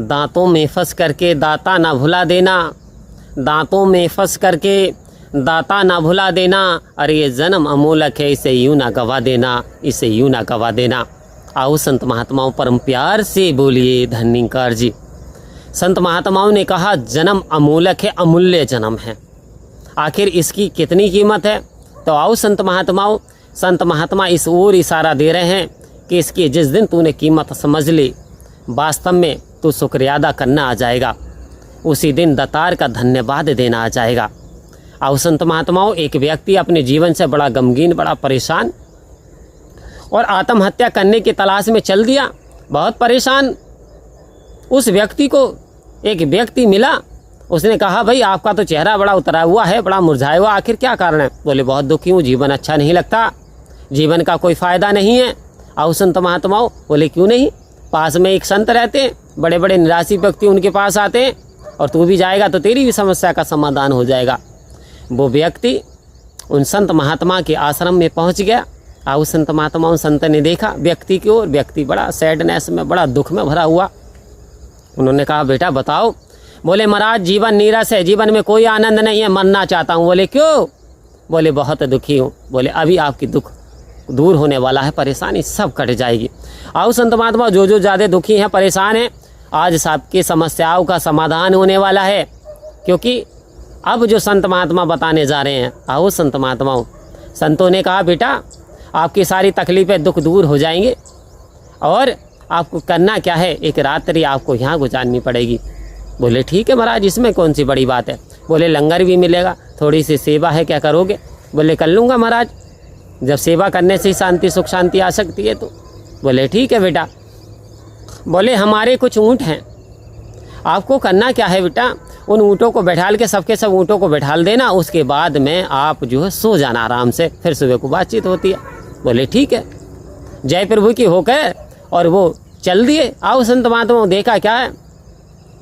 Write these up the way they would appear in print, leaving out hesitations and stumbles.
दांतों में फंस करके दाता ना भुला देना, दांतों में फंस करके दाता ना भुला देना। अरे ये जन्म अमोलक है, इसे यूँ ना गवा देना, इसे यूँ ना गवा देना। आओ संत महात्माओं परम प्यार से बोलिए धन्यकार जी। संत महात्माओं ने कहा जन्म अमोलक है, अमूल्य जन्म है, आखिर इसकी कितनी कीमत है? तो आओ संत महात्मा इस ओर इशारा दे रहे हैं कि इसकी जिस दिन तूने कीमत समझ ली, वास्तव में तू शुक्रिया अदा करना आ जाएगा, उसी दिन दातार का धन्यवाद देना आ जाएगा। आओ संत महात्माओं, एक व्यक्ति अपने जीवन से बड़ा गमगीन, बड़ा परेशान और आत्महत्या करने की तलाश में चल दिया, बहुत परेशान। उस व्यक्ति को एक व्यक्ति मिला, उसने कहा भाई आपका तो चेहरा बड़ा उतरा हुआ है, बड़ा मुरझाया हुआ, आखिर क्या कारण है? बोले बहुत दुखी हूँ, जीवन अच्छा नहीं लगता, जीवन का कोई फ़ायदा नहीं है। आओ संत महात्माओं, बोले क्यों नहीं? पास में एक संत रहते हैं, बड़े बड़े निराशी व्यक्ति उनके पास आते हैं, और तू भी जाएगा तो तेरी भी समस्या का समाधान हो जाएगा। वो व्यक्ति उन संत महात्मा के आश्रम में पहुँच गया। आओ संत महात्माओं, संत ने देखा व्यक्ति की ओर, व्यक्ति बड़ा सैडनेस में, बड़ा दुख में भरा हुआ। उन्होंने कहा बेटा बताओ। बोले महाराज जीवन नीरस है, जीवन में कोई आनंद नहीं है, मरना चाहता हूँ। बोले क्यों? बोले बहुत दुखी हूँ। बोले अभी आपकी दुख दूर होने वाला है, परेशानी सब कट जाएगी। आओ संत महात्मा, जो ज़्यादा दुखी हैं, परेशान हैं, आज सबकी समस्याओं का समाधान होने वाला है, क्योंकि अब जो संत महात्मा बताने जा रहे हैं। आओ संत महात्माओं, संतों ने कहा बेटा आपकी सारी तकलीफ़ें दुख दूर हो जाएंगे, और आपको करना क्या है, एक रात्रि आपको यहाँ गुजारनी पड़ेगी। बोले ठीक है महाराज, इसमें कौन सी बड़ी बात है। बोले लंगर भी मिलेगा, थोड़ी सी सेवा है, क्या करोगे? बोले कर लूँगा महाराज, जब सेवा करने से ही शांति सुख शांति आ सकती है। तो बोले ठीक है बेटा। बोले हमारे कुछ ऊँट हैं, आपको करना क्या है बेटा, उन ऊँटों को बैठाल के सबके सब ऊँटों को बैठाल देना, उसके बाद में आप जो है सो जाना आराम से, फिर सुबह को बातचीत होती है। बोले ठीक है। जय प्रभु की होकर और वो चल दिए। आओ संत महात्मा, देखा क्या है,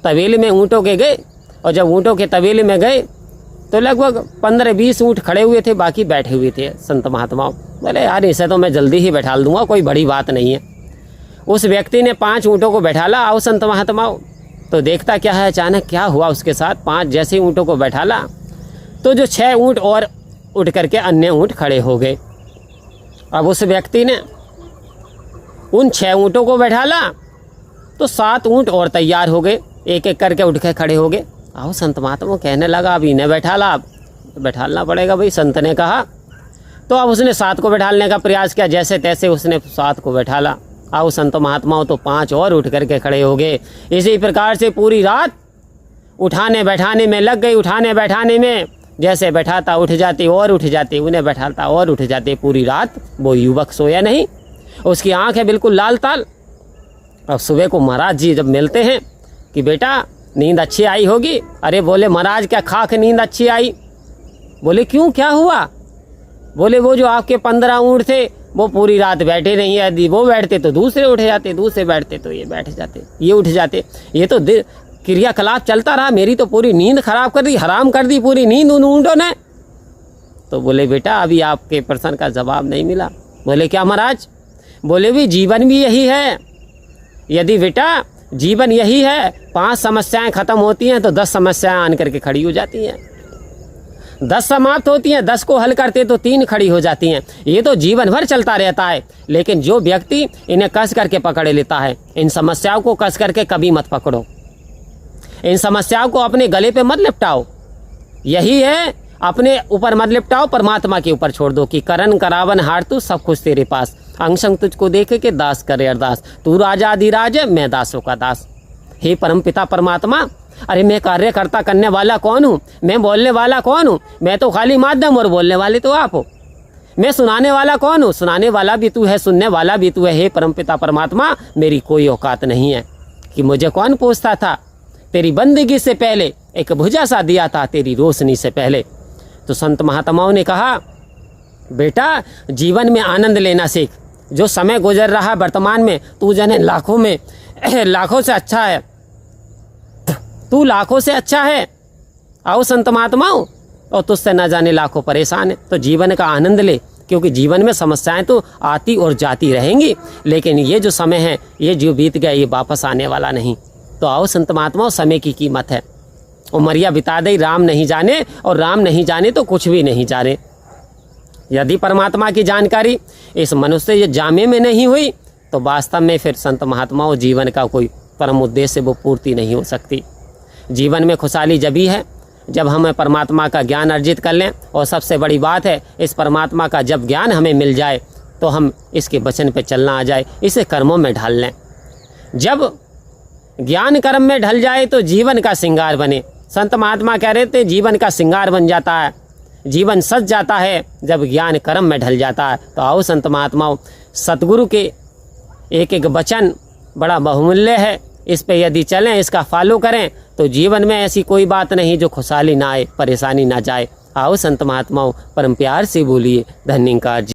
तबेले में ऊँटों के गए, और जब ऊँटों के तबेले में गए तो लगभग 15-20 ऊँट खड़े हुए थे, बाकी बैठे हुए थे। संत महात्माओं बोले यार इसे तो मैं जल्दी ही बैठाल दूंगा, कोई बड़ी बात नहीं है। उस व्यक्ति ने 5 ऊँटों को बैठाला। आओ संत महात्माओं, तो देखता क्या है, अचानक क्या हुआ उसके साथ, 5 जैसे ऊँटों को बैठाला तो जो 6 ऊँट और उठ करके अन्य ऊँट खड़े हो गए। अब उस व्यक्ति ने उन 6 ऊँटों को बैठाला तो 7 ऊँट और तैयार हो गए, एक एक करके उठ के खड़े हो गए। आओ संत महात्मा कहने लगा अब इन्हें बैठाला, अब बैठालना पड़ेगा भाई, संत ने कहा। तो अब उसने 7 को बैठालने का प्रयास किया, जैसे तैसे उसने 7 को बैठाला। आओ संत महात्माओं, तो 5 और उठ करके खड़े हो गए। इसी प्रकार से पूरी रात उठाने बैठाने में लग गई, उठाने बैठाने में, जैसे बैठाता उठ जाते और उठ जाते, उन्हें बैठाता और उठ जाते। पूरी रात वो युवक सोया नहीं, उसकी आँख है बिल्कुल लाल ताल। अब सुबह को महाराज जी जब मिलते हैं कि बेटा नींद अच्छी आई होगी। अरे बोले महाराज क्या खाक नींद अच्छी आई? बोले क्यों, क्या हुआ? बोले वो जो आपके 15 ऊँट थे वो पूरी रात बैठे नहीं, यदि वो बैठते तो दूसरे उठ जाते, दूसरे बैठते तो ये बैठ जाते, ये उठ जाते, ये तो क्रियाकलाप चलता रहा, मेरी तो पूरी नींद खराब कर दी, हराम कर दी पूरी नींद उन ऊँटों ने। तो बोले बेटा अभी आपके प्रश्न का जवाब नहीं मिला। बोले क्या महाराज? बोले भी जीवन भी यही है, यदि बेटा जीवन यही है, 5 समस्याएं खत्म होती हैं तो 10 समस्याएं आन करके खड़ी हो जाती हैं, 10 समाप्त होती हैं, 10 को हल करते तो 3 खड़ी हो जाती हैं। ये तो जीवन भर चलता रहता है, लेकिन जो व्यक्ति इन्हें कस करके पकड़ लेता है, इन समस्याओं को कस करके कभी मत पकड़ो, इन समस्याओं को अपने गले पे मत लिपटाओ, यही है, अपने ऊपर मत लिपटाओ, परमात्मा के ऊपर छोड़ दो कि करन करावन हार तू सब कुछ तेरे पास, अंग संग तुझको देखे के दास करे अरदास, तू राजा अधिराज है मैं दासों का दास। हे परम पिता परमात्मा, अरे मैं कार्यकर्ता करने वाला कौन हूँ, मैं बोलने वाला कौन हूँ, मैं तो खाली माध्यम और बोलने वाले तो आप हो। मैं सुनाने वाला कौन हूँ, सुनाने वाला भी तू है, सुनने वाला भी तू है। हे परम पिता परमात्मा, मेरी कोई औकात नहीं है कि मुझे कौन पूछता था, तेरी बंदगी से पहले एक भुजा सा दिया था, तेरी रोशनी से पहले। तो संत महात्माओं ने कहा बेटा जीवन में आनंद लेना सीख, जो समय गुजर रहा है वर्तमान में, तू जाने लाखों में लाखों से अच्छा है, तू लाखों से अच्छा है। आओ संत महात्माओं, और तुझसे न जाने लाखों परेशान है, तो जीवन का आनंद ले, क्योंकि जीवन में समस्याएं तो आती और जाती रहेंगी, लेकिन ये जो समय है, ये जो बीत गया, ये वापस आने वाला नहीं। तो आओ संत महात्माओं, समय की कीमत है। उमरिया बिता दे राम नहीं जाने, और राम नहीं जाने तो कुछ भी नहीं जाने। यदि परमात्मा की जानकारी इस मनुष्य जामे में नहीं हुई तो वास्तव में फिर संत महात्माओं जीवन का कोई परम उद्देश्य वो पूर्ति नहीं हो सकती। जीवन में खुशहाली जब ही है जब हमें परमात्मा का ज्ञान अर्जित कर लें, और सबसे बड़ी बात है इस परमात्मा का जब ज्ञान हमें मिल जाए तो हम इसके वचन पे चलना आ जाए, इसे कर्मों में ढाल लें। जब ज्ञान कर्म में ढल जाए तो जीवन का श्रृंगार बने। संत महात्मा कह रहे थे जीवन का श्रृंगार बन जाता है, जीवन सज जाता है जब ज्ञान कर्म में ढल जाता है। तो आओ संत महात्माओं, सतगुरु के एक एक वचन बड़ा बहुमूल्य है, इस पे यदि चलें, इसका फॉलो करें तो जीवन में ऐसी कोई बात नहीं जो खुशहाली ना आए, परेशानी ना जाए। आओ संत महात्माओं, परम प्यार से बोलिए धन्यकार जी।